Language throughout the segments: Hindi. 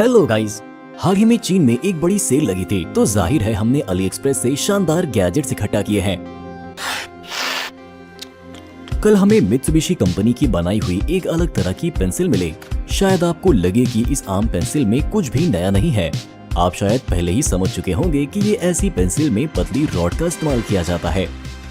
हेलो गाइस, हाल ही में चीन में एक बड़ी सेल लगी थी, तो जाहिर है हमने अली एक्सप्रेस से शानदार गैजेट्स इकट्ठा किए हैं। कल हमें मित्सुबिशी कंपनी की बनाई हुई एक अलग तरह की पेंसिल मिली। शायद आपको लगे कि इस आम पेंसिल में कुछ भी नया नहीं है। आप शायद पहले ही समझ चुके होंगे कि ये ऐसी पेंसिल में पतली रॉड का इस्तेमाल किया जाता है।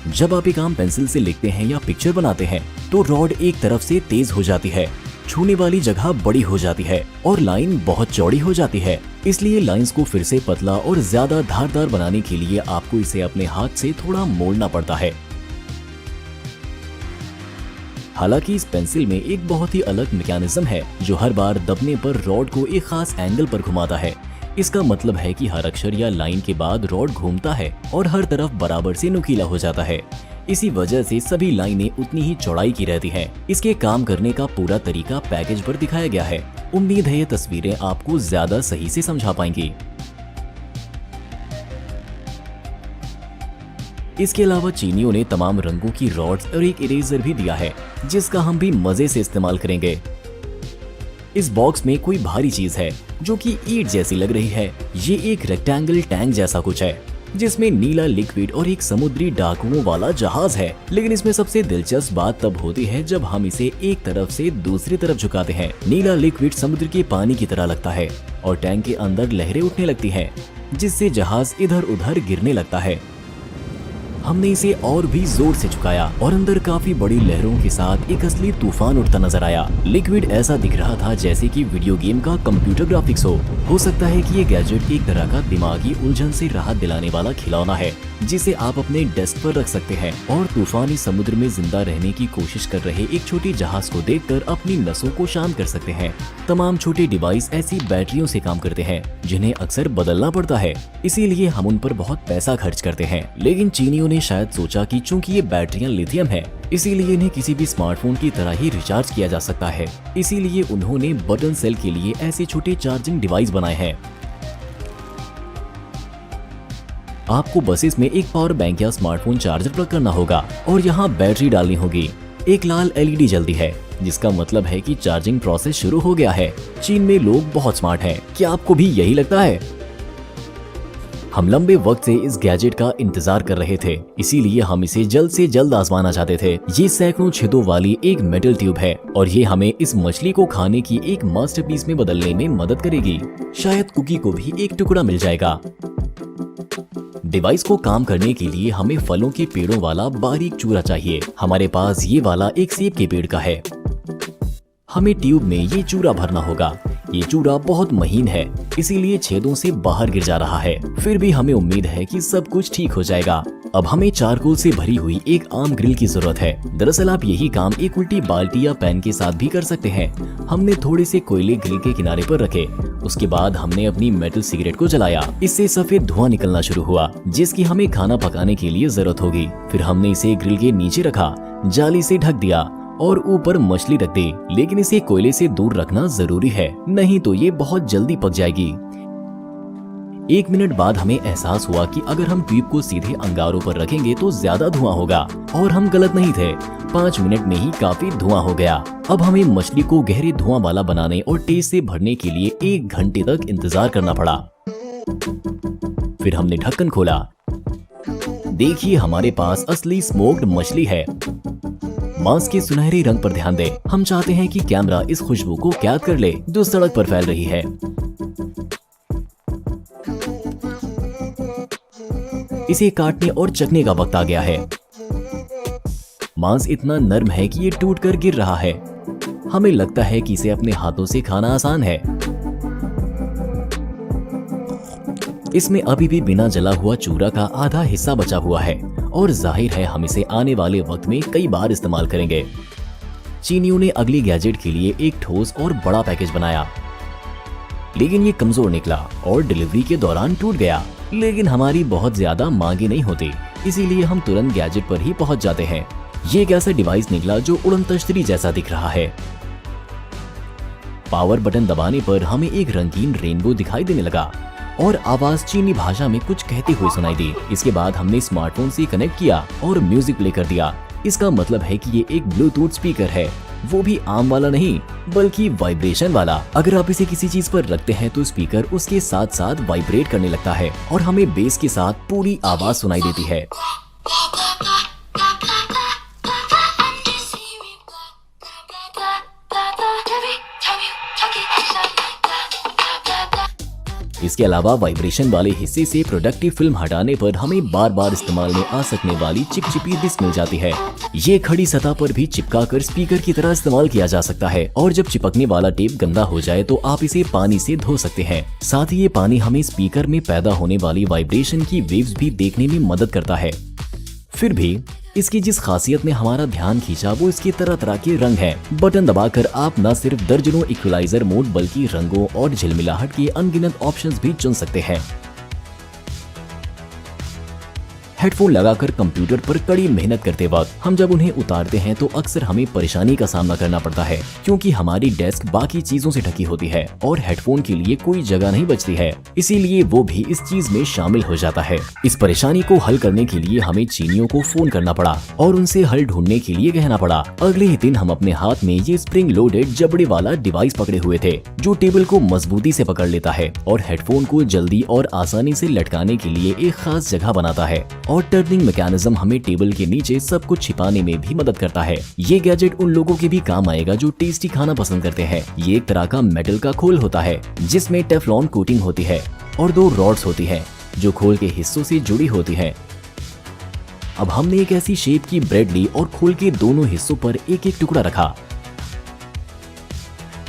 जब आप एक आम पेंसिल से लिखते हैं या पिक्चर बनाते हैं तो रॉड एक तरफ से तेज हो जाती है, छूने वाली जगह बड़ी हो जाती है और लाइन बहुत चौड़ी हो जाती है। इसलिए लाइंस को फिर से पतला और ज्यादा धारदार बनाने के लिए आपको इसे अपने हाथ से थोड़ा मोड़ना पड़ता है। हालांकि इस पेंसिल में एक बहुत ही अलग मैकेनिज्म है जो हर बार दबने पर रॉड को एक खास एंगल पर घुमाता है। इसका मतलब है कि हर अक्षर या लाइन के बाद रॉड घूमता है और हर तरफ बराबर से नुकीला हो जाता है। इसी वजह से सभी लाइनें उतनी ही चौड़ाई की रहती हैं। इसके काम करने का पूरा तरीका पैकेज पर दिखाया गया है। उम्मीद है ये तस्वीरें आपको ज्यादा सही से समझा पाएंगी। इसके अलावा चीनियों ने तमाम रंगों की रॉड्स और एक इरेजर भी दिया है जिसका हम भी मजे से इस्तेमाल करेंगे। इस बॉक्स में कोई भारी चीज है जो कि ईंट जैसी लग रही है। ये एक रेक्टेंगल टैंक जैसा कुछ है जिसमें नीला लिक्विड और एक समुद्री डाकुओं वाला जहाज है। लेकिन इसमें सबसे दिलचस्प बात तब होती है जब हम इसे एक तरफ से दूसरी तरफ झुकाते हैं। नीला लिक्विड समुद्र के पानी की तरह लगता है और टैंक के अंदर लहरें उठने लगती हैं जिससे जहाज इधर उधर गिरने लगता है। हमने इसे और भी जोर से झुकाया और अंदर काफी बड़ी लहरों के साथ एक असली तूफान उठता नजर आया। लिक्विड ऐसा दिख रहा था जैसे कि वीडियो गेम का कंप्यूटर ग्राफिक्स हो सकता है कि ये गैजेट एक तरह का दिमागी उलझन से राहत दिलाने वाला खिलौना है जिसे आप अपने डेस्क पर रख सकते हैं और तूफानी समुद्र में जिंदा रहने की कोशिश कर रहे एक छोटी जहाज को देखकर अपनी नसों को शांत कर सकते हैं। तमाम छोटे डिवाइस ऐसी बैटरियों से काम करते हैं जिन्हें अक्सर बदलना पड़ता है, इसीलिए हम उन पर बहुत पैसा खर्च करते हैं। लेकिन चीनियों ने शायद सोचा कि चूंकि ये बैटरियां लिथियम है इसीलिए इन्हें किसी भी स्मार्टफोन की तरह ही रिचार्ज किया जा सकता है। इसीलिए उन्होंने बटन सेल के लिए ऐसे छोटे चार्जिंग डिवाइस बनाए हैं। आपको बसेस में एक पावर बैंक या स्मार्टफोन चार्जर प्लग करना होगा और यहाँ बैटरी डालनी होगी। एक लाल एलईडी जलती है जिसका मतलब है कि चार्जिंग प्रोसेस शुरू हो गया है। चीन में लोग बहुत स्मार्ट हैं। क्या आपको भी यही लगता है? हम लंबे वक्त से इस गैजेट का इंतजार कर रहे थे, इसीलिए हम इसे जल्द से जल्द आजमाना चाहते थे। ये सैकड़ों छेदों वाली एक मेटल ट्यूब है और ये हमें इस मछली को खाने की एक मास्टरपीस में बदलने में मदद करेगी। शायद कुकी को भी एक टुकड़ा मिल जाएगा। डिवाइस को काम करने के लिए हमें फलों के पेड़ों वाला बारीक चूरा चाहिए। हमारे पास ये वाला एक सेब के पेड़ का है। हमें ट्यूब में ये चूरा भरना होगा। ये चूरा बहुत महीन है इसीलिए छेदों से बाहर गिर जा रहा है। फिर भी हमें उम्मीद है कि सब कुछ ठीक हो जाएगा। अब हमें चारकोल से भरी हुई एक आम ग्रिल की जरूरत है। दरअसल आप यही काम एक उल्टी बाल्टी या पैन के साथ भी कर सकते हैं। हमने थोड़े से कोयले ग्रिल के किनारे पर रखे। उसके बाद हमने अपनी मेटल सिगरेट को जलाया। इससे सफेद धुआं निकलना शुरू हुआ जिसकी हमें खाना पकाने के लिए जरूरत होगी। फिर हमने इसे ग्रिल के नीचे रखा, जाली से ढक दिया और ऊपर मछली रख दी। लेकिन इसे कोयले से दूर रखना जरूरी है, नहीं तो ये बहुत जल्दी पक जाएगी। 1 मिनट बाद हमें एहसास हुआ कि अगर हम ट्यूब को सीधे अंगारों पर रखेंगे तो ज्यादा धुआं होगा और हम गलत नहीं थे। 5 मिनट में ही काफी धुआं हो गया। अब हमें मछली को गहरे धुआं वाला बनाने और तेज से भरने के लिए 1 घंटे तक इंतजार करना पड़ा। फिर हमने ढक्कन खोला। देखिए हमारे पास असली स्मोक्ड मछली है। मांस के सुनहरे रंग पर ध्यान दें। हम चाहते हैं कि कैमरा इस खुशबू को कैद कर ले जो सड़क पर फैल रही है। इसे काटने और चखने का वक्त आ गया है। मांस इतना नर्म है कि ये टूटकर गिर रहा है। हमें लगता है कि इसे अपने हाथों से खाना आसान है। इसमें अभी भी बिना जला हुआ चूरा का आधा हिस्सा बचा हुआ है और जाहिर है हम इसे आने वाले वक्त में कई बार इस्तेमाल करेंगे। चीनियों ने अगली गैजेट के लिए एक ठोस और बड़ा पैकेज बनाया, लेकिन ये कमजोर निकला और डिलीवरी के दौरान टूट गया। लेकिन हमारी बहुत ज्यादा मांगे नहीं होती, इसीलिए हम तुरंत गैजेट पर ही पहुंच जाते हैं। ये एक ऐसा डिवाइस निकला जो उड़न तश्तरी जैसा दिख रहा है। पावर बटन दबाने पर हमें एक रंगीन रेनबो दिखाई देने लगा और आवाज चीनी भाषा में कुछ कहते हुए सुनाई दी। इसके बाद हमने स्मार्टफोन से कनेक्ट किया और म्यूजिक प्ले कर दिया। इसका मतलब है कि ये एक ब्लूटूथ स्पीकर है वो भी आम वाला नहीं बल्कि वाइब्रेशन वाला। अगर आप इसे किसी चीज पर रखते हैं तो स्पीकर उसके साथ साथ वाइब्रेट करने लगता है और हमें बेस के साथ पूरी आवाज सुनाई देती है। इसके अलावा वाइब्रेशन वाले हिस्से से प्रोडक्टिव फिल्म हटाने पर हमें बार बार इस्तेमाल में आ सकने वाली चिपचिपी डिस्क मिल जाती है। ये खड़ी सतह पर भी चिपका कर स्पीकर की तरह इस्तेमाल किया जा सकता है और जब चिपकने वाला टेप गंदा हो जाए तो आप इसे पानी से धो सकते हैं। साथ ही ये पानी हमें स्पीकर में पैदा होने वाली वाइब्रेशन की वेव्स भी देखने में मदद करता है। फिर भी इसकी जिस खासियत ने हमारा ध्यान खींचा वो इसके तरह तरह के रंग हैं। बटन दबाकर आप न सिर्फ दर्जनों इक्वलाइजर मोड बल्कि रंगों और झिलमिलाहट के अनगिनत ऑप्शंस भी चुन सकते हैं। हेडफोन लगाकर कंप्यूटर पर कड़ी मेहनत करते वक्त हम जब उन्हें उतारते हैं तो अक्सर हमें परेशानी का सामना करना पड़ता है, क्योंकि हमारी डेस्क बाकी चीजों से ढकी होती है और हेडफोन के लिए कोई जगह नहीं बचती है। इसीलिए वो भी इस चीज में शामिल हो जाता है। इस परेशानी को हल करने के लिए हमें चीनियों को फोन करना पड़ा और उनसे हल ढूंढने के लिए कहना पड़ा। अगले ही दिन हम अपने हाथ में ये स्प्रिंग लोडेड जबड़े वाला डिवाइस पकड़े हुए थे जो टेबल को मजबूती से पकड़ लेता है और हेडफोन को जल्दी और आसानी से लटकाने के लिए एक खास जगह बनाता है। और टर्निंग मैकेनिज्म हमें टेबल के नीचे सब कुछ छिपाने में भी मदद करता है। ये गैजेट उन लोगों के भी काम आएगा जो टेस्टी खाना पसंद करते हैं। ये एक तरह का मेटल का खोल होता है जिसमें टेफ्लॉन कोटिंग होती है और 2 रॉड्स होती हैं जो खोल के हिस्सों से जुड़ी होती हैं। अब हमने एक ऐसी शेप की ब्रेड ली और खोल के दोनों हिस्सों पर एक एक टुकड़ा रखा।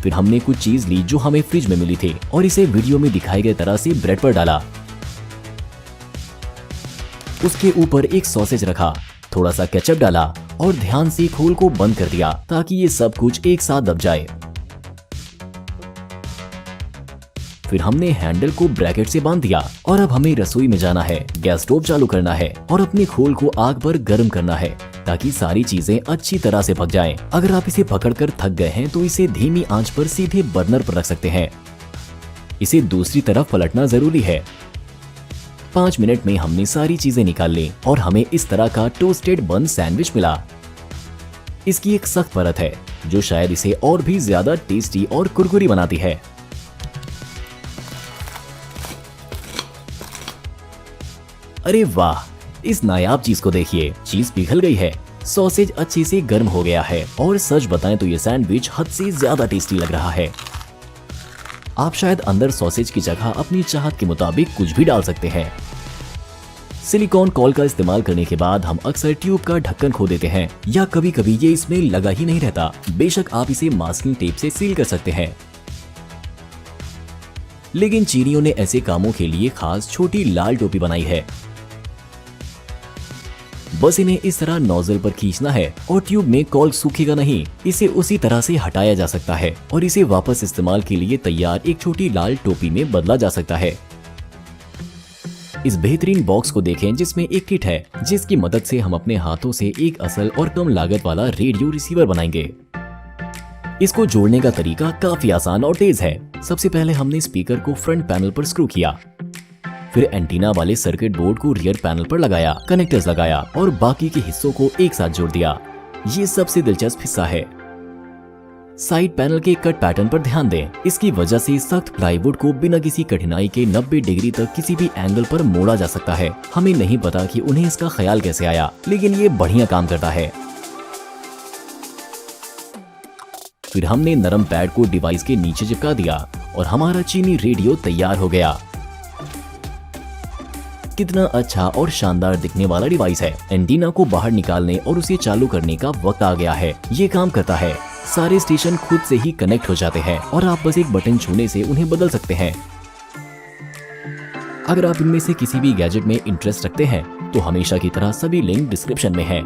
फिर हमने कुछ चीज ली जो हमें फ्रिज में मिली थी और इसे वीडियो में दिखाए गए तरह से ब्रेड पर डाला। उसके ऊपर एक सॉसेज रखा, थोड़ा सा केचप डाला और ध्यान से खोल को बंद कर दिया ताकि ये सब कुछ एक साथ दब जाए। फिर हमने हैंडल को ब्रैकेट से बांध दिया और अब हमें रसोई में जाना है, गैस स्टोव चालू करना है और अपने खोल को आग पर गर्म करना है ताकि सारी चीजें अच्छी तरह से पक जाएं। अगर आप इसे पकड़कर थक गए हैं तो इसे धीमी आंच पर सीधे बर्नर पर रख सकते हैं। इसे दूसरी तरफ पलटना जरूरी है। 5 मिनट में हमने सारी चीजें निकाल ली और हमें इस तरह का टोस्टेड बन सैंडविच मिला। इसकी एक सख्त परत है जो शायद इसे और भी ज्यादा टेस्टी और कुरकुरी बनाती है। अरे वाह, इस नायाब चीज को देखिए, चीज पिघल गई है, सॉसेज अच्छे से गर्म हो गया है और सच बताएं तो ये सैंडविच हद से ज्यादा टेस्टी लग रहा है। आप शायद अंदर सॉसेज की जगह अपनी चाहत के मुताबिक कुछ भी डाल सकते हैं। सिलिकॉन कॉल का इस्तेमाल करने के बाद हम अक्सर ट्यूब का ढक्कन खो देते हैं या कभी कभी ये इसमें लगा ही नहीं रहता। बेशक आप इसे मास्किंग टेप से सील कर सकते हैं, लेकिन चीनियों ने ऐसे कामों के लिए खास छोटी लाल टोपी बनाई है। बस इन्हें इस तरह नोजल पर खींचना है और ट्यूब में कॉल सूखेगा नहीं। इसे उसी तरह से हटाया जा सकता है और इसे वापस इस्तेमाल के लिए तैयार एक छोटी लाल टोपी में बदला जा सकता है। इस बेहतरीन बॉक्स को देखें जिसमें एक किट है जिसकी मदद से हम अपने हाथों से एक असल और कम लागत वाला रेडियो रिसीवर बनाएंगे। इसको जोड़ने का तरीका काफी आसान और तेज है। सबसे पहले हमने स्पीकर को फ्रंट पैनल पर स्क्रू किया, फिर एंटीना वाले सर्किट बोर्ड को रियर पैनल पर लगाया, कनेक्टर्स लगाया और बाकी के हिस्सों को एक साथ जोड़ दिया। ये सबसे दिलचस्प हिस्सा है। साइड पैनल के कट पैटर्न पर ध्यान दें। इसकी वजह से सख्त प्लाईवुड को बिना किसी कठिनाई के 90 डिग्री तक किसी भी एंगल पर मोड़ा जा सकता है। हमें नहीं पता कि उन्हें इसका ख्याल कैसे आया, लेकिन ये बढ़िया काम करता है। फिर हमने नरम पैड को डिवाइस के नीचे चिपका दिया और हमारा चीनी रेडियो तैयार हो गया। कितना अच्छा और शानदार दिखने वाला डिवाइस है। एंटीना को बाहर निकालने और उसे चालू करने का वक्त आ गया है। ये काम करता है, सारे स्टेशन खुद से ही कनेक्ट हो जाते हैं और आप बस एक बटन छूने से उन्हें बदल सकते हैं। अगर आप इनमें से किसी भी गैजेट में इंटरेस्ट रखते हैं तो हमेशा की तरह सभी लिंक डिस्क्रिप्शन में हैं।